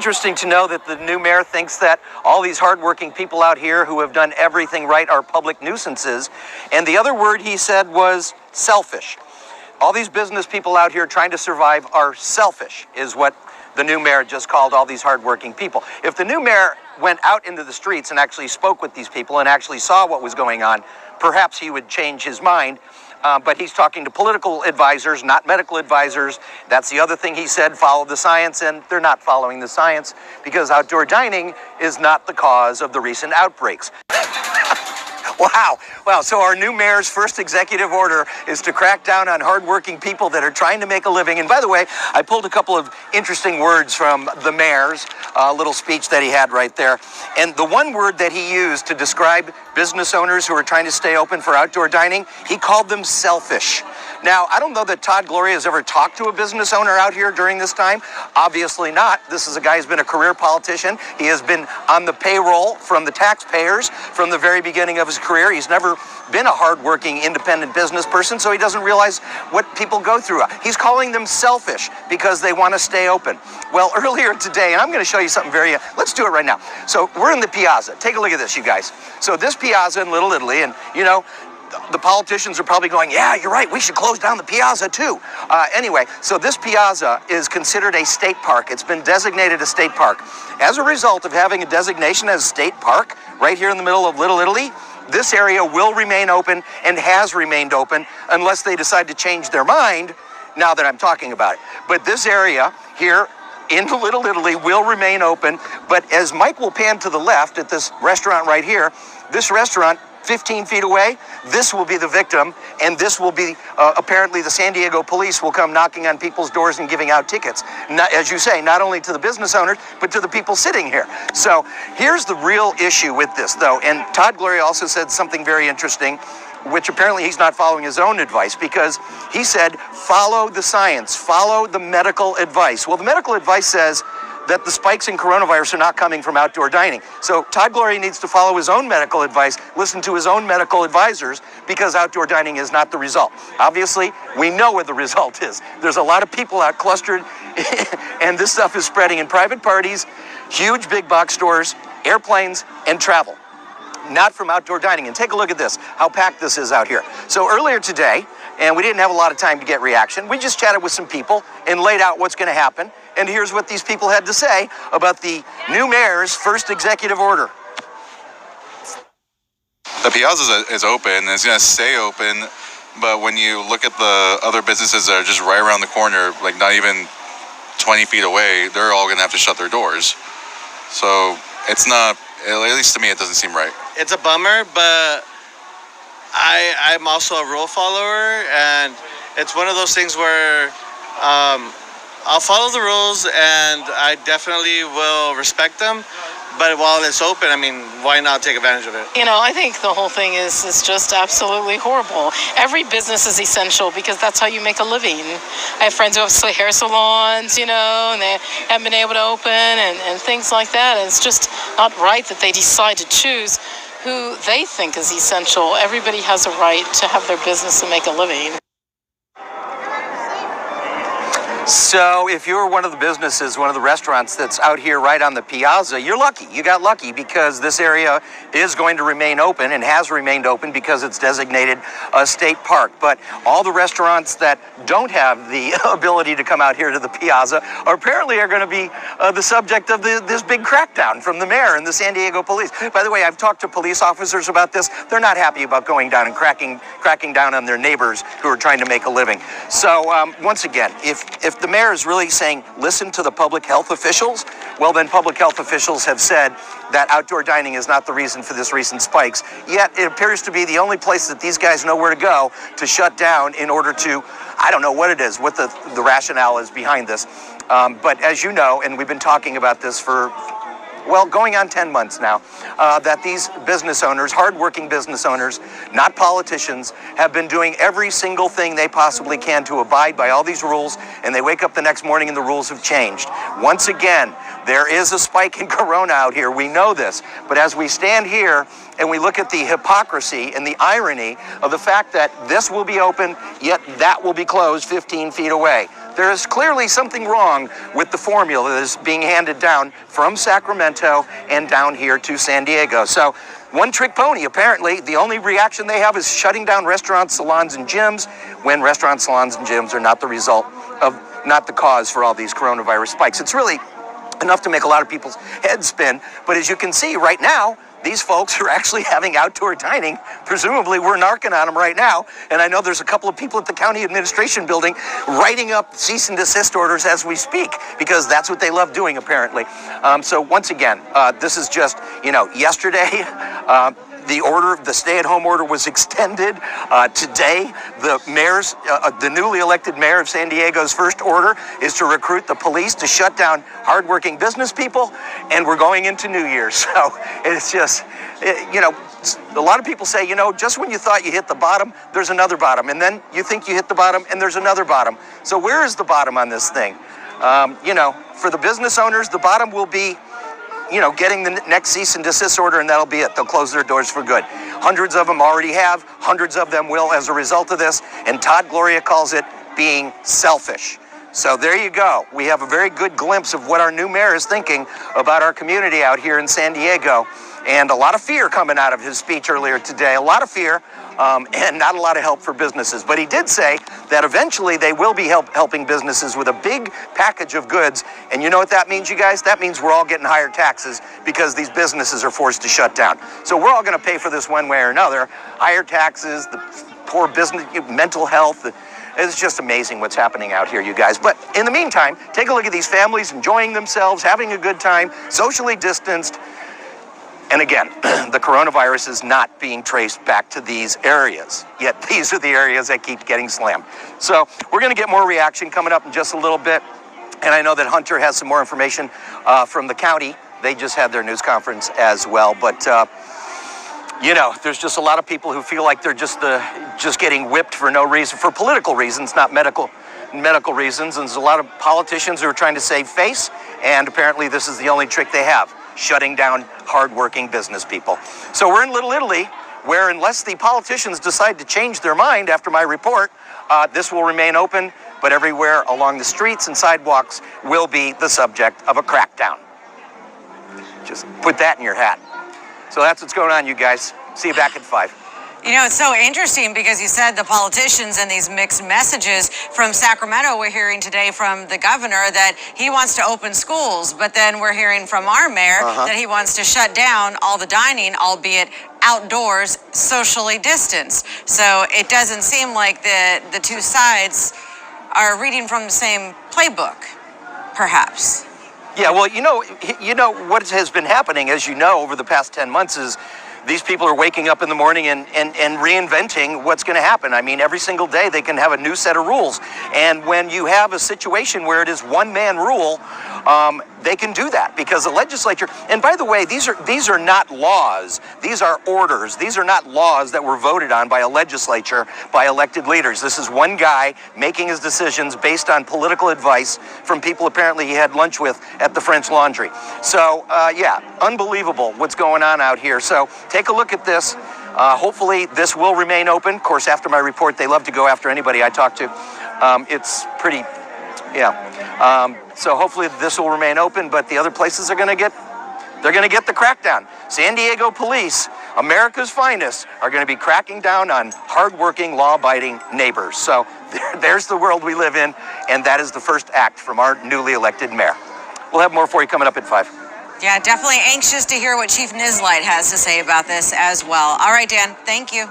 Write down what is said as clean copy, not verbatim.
Interesting to know that the new mayor thinks that all these hardworking people out here who have done everything right are public nuisances. And the other word he said was selfish. All these business people out here trying to survive are selfish, is what the new mayor just called all these hardworking people. If the new mayor went out into the streets and actually spoke with these people and actually saw what was going on, perhaps he would change his mind. But he's talking to political advisors, not medical advisors. That's the other thing he said, follow the science, and they're not following the science because outdoor dining is not the cause of the recent outbreaks. Wow. So our new mayor's first executive order is to crack down on hardworking people that are trying to make a living. And by the way, I pulled a couple of interesting words from the mayor's little speech that he had right there. And the one word that he used to describe business owners who are trying to stay open for outdoor dining, he called them selfish. Now, I don't know that Todd Gloria has ever talked to a business owner out here during this time. Obviously not. This is a guy who's been a career politician. He has been on the payroll from the taxpayers from the very beginning of his career. He's never been a hardworking, independent business person, so he doesn't realize what people go through. He's calling them selfish because they want to stay open. Well, earlier today, and I'm going to show you something let's do it right now. So we're in the Piazza. Take a look at this, you guys. So this Piazza in Little Italy, and you know, the politicians are probably going, yeah, you're right, we should close down the Piazza too. Anyway, so this Piazza is considered a state park. It's been designated a state park. As a result of having a designation as a state park right here in the middle of Little Italy, this area will remain open and has remained open unless they decide to change their mind now that I'm talking about it. But this area here in Little Italy will remain open. But as Mike will pan to the left at this restaurant right here, this restaurant 15 feet away, this will be the victim, and this will be, apparently the San Diego police will come knocking on people's doors and giving out tickets. Not, as you say, not only to the business owners, but to the people sitting here. So here's the real issue with this, though, and Todd Gloria also said something very interesting, which apparently he's not following his own advice, because he said, follow the science, follow the medical advice. Well, the medical advice says that the spikes in coronavirus are not coming from outdoor dining. So Todd Gloria needs to follow his own medical advice, listen to his own medical advisors, because outdoor dining is not the result. Obviously, we know what the result is. There's a lot of people out clustered, and this stuff is spreading in private parties, huge big box stores, airplanes, and travel. Not from outdoor dining. And take a look at this, how packed this is out here. So earlier today, and we didn't have a lot of time to get reaction, we just chatted with some people and laid out what's going to happen. And here's what these people had to say about the new mayor's first executive order. The Piazza is open, and it's going to stay open, but when you look at the other businesses that are just right around the corner, like not even 20 feet away, they're all going to have to shut their doors. So it's not, at least to me, it doesn't seem right. It's a bummer, but I'm also a rule follower, and it's one of those things where I'll follow the rules, and I definitely will respect them. But while it's open, I mean, why not take advantage of it? You know, I think the whole thing is just absolutely horrible. Every business is essential because that's how you make a living. I have friends who have hair salons, you know, and they haven't been able to open and things like that. And it's just not right that they decide to choose who they think is essential. Everybody has a right to have their business and make a living. So if you're one of the businesses, one of the restaurants that's out here right on the Piazza, you're lucky. You got lucky because this area is going to remain open and has remained open because it's designated a state park. But all the restaurants that don't have the ability to come out here to the Piazza apparently are going to be the subject of this big crackdown from the mayor and the San Diego police. By the way, I've talked to police officers about this. They're not happy about going down and cracking down on their neighbors who are trying to make a living. So once again, if the mayor is really saying, listen to the public health officials, well, then public health officials have said that outdoor dining is not the reason for this recent spikes. Yet it appears to be the only place that these guys know where to go to shut down in order to, I don't know what it is, what the rationale is behind this. But as you know, and we've been talking about this for, well, going on 10 months now, that these business owners, hardworking business owners, not politicians, have been doing every single thing they possibly can to abide by all these rules, and they wake up the next morning and the rules have changed. Once again, there is a spike in corona out here. We know this. But as we stand here and we look at the hypocrisy and the irony of the fact that this will be open, yet that will be closed 15 feet away. there is clearly something wrong with the formula that is being handed down from Sacramento and down here to San Diego. So one trick pony, apparently. The only reaction they have is shutting down restaurants, salons, and gyms, when restaurants, salons, and gyms are not the result of, not the cause for all these coronavirus spikes. It's really enough to make a lot of people's heads spin. But as you can see right now, these folks are actually having outdoor dining. Presumably we're narking on them right now. And I know there's a couple of people at the county administration building writing up cease and desist orders as we speak, because that's what they love doing, apparently. So once again, this is just, yesterday, the stay-at-home order was extended. Today, the newly elected mayor of San Diego's first order is to recruit the police to shut down hardworking business people, and we're going into New Year's. So it's just, a lot of people say, just when you thought you hit the bottom, there's another bottom, and then you think you hit the bottom, and there's another bottom. So where is the bottom on this thing? For the business owners, the bottom will be getting the next cease and desist order, and that'll be it. They'll close their doors for good. Hundreds of them already have. Hundreds of them will as a result of this. And Todd Gloria calls it being selfish. So there you go. We have a very good glimpse of what our new mayor is thinking about our community out here in San Diego. And a lot of fear coming out of his speech earlier today. A lot of fear and not a lot of help for businesses. But he did say that eventually they will be helping businesses with a big package of goods. And you know what that means, you guys? That means we're all getting higher taxes because these businesses are forced to shut down. So we're all going to pay for this one way or another. Higher taxes, the poor business, mental health. It's just amazing what's happening out here, you guys. But in the meantime, take a look at these families enjoying themselves, having a good time, socially distanced. And again, the coronavirus is not being traced back to these areas, yet these are the areas that keep getting slammed. So we're going to get more reaction coming up in just a little bit. And I know that Hunter has some more information from the county. They just had their news conference as well. But, there's just a lot of people who feel like they're just getting whipped for no reason, for political reasons, not medical reasons. And there's a lot of politicians who are trying to save face. And apparently this is the only trick they have: shutting down hardworking business people. So we're in Little Italy, where unless the politicians decide to change their mind after my report, this will remain open, but everywhere along the streets and sidewalks will be the subject of a crackdown. Just put that in your hat. So that's what's going on, you guys. See you back at 5. It's so interesting because you said the politicians and these mixed messages from Sacramento. We're hearing today from the governor that he wants to open schools, but then we're hearing from our mayor that he wants to shut down all the dining, albeit outdoors, socially distanced. So it doesn't seem like the two sides are reading from the same playbook, perhaps. Yeah, well, what has been happening, as you know, over the past 10 months is these people are waking up in the morning and reinventing what's going to happen. I mean, every single day they can have a new set of rules. And when you have a situation where it is one-man rule, they can do that because the legislature, and by the way, these are not laws. These are orders. These are not laws that were voted on by a legislature, by elected leaders. This is one guy making his decisions based on political advice from people apparently he had lunch with at the French Laundry. So, yeah, unbelievable what's going on out here. So take a look at this. Hopefully this will remain open. Of course, after my report, they love to go after anybody I talk to. It's pretty, yeah. So hopefully this will remain open, but the other places are going to get the crackdown. San Diego police, America's finest, are going to be cracking down on hardworking, law-abiding neighbors. So there's the world we live in, and that is the first act from our newly elected mayor. We'll have more for you coming up at 5. Yeah, definitely anxious to hear what Chief Nislight has to say about this as well. All right, Dan, thank you.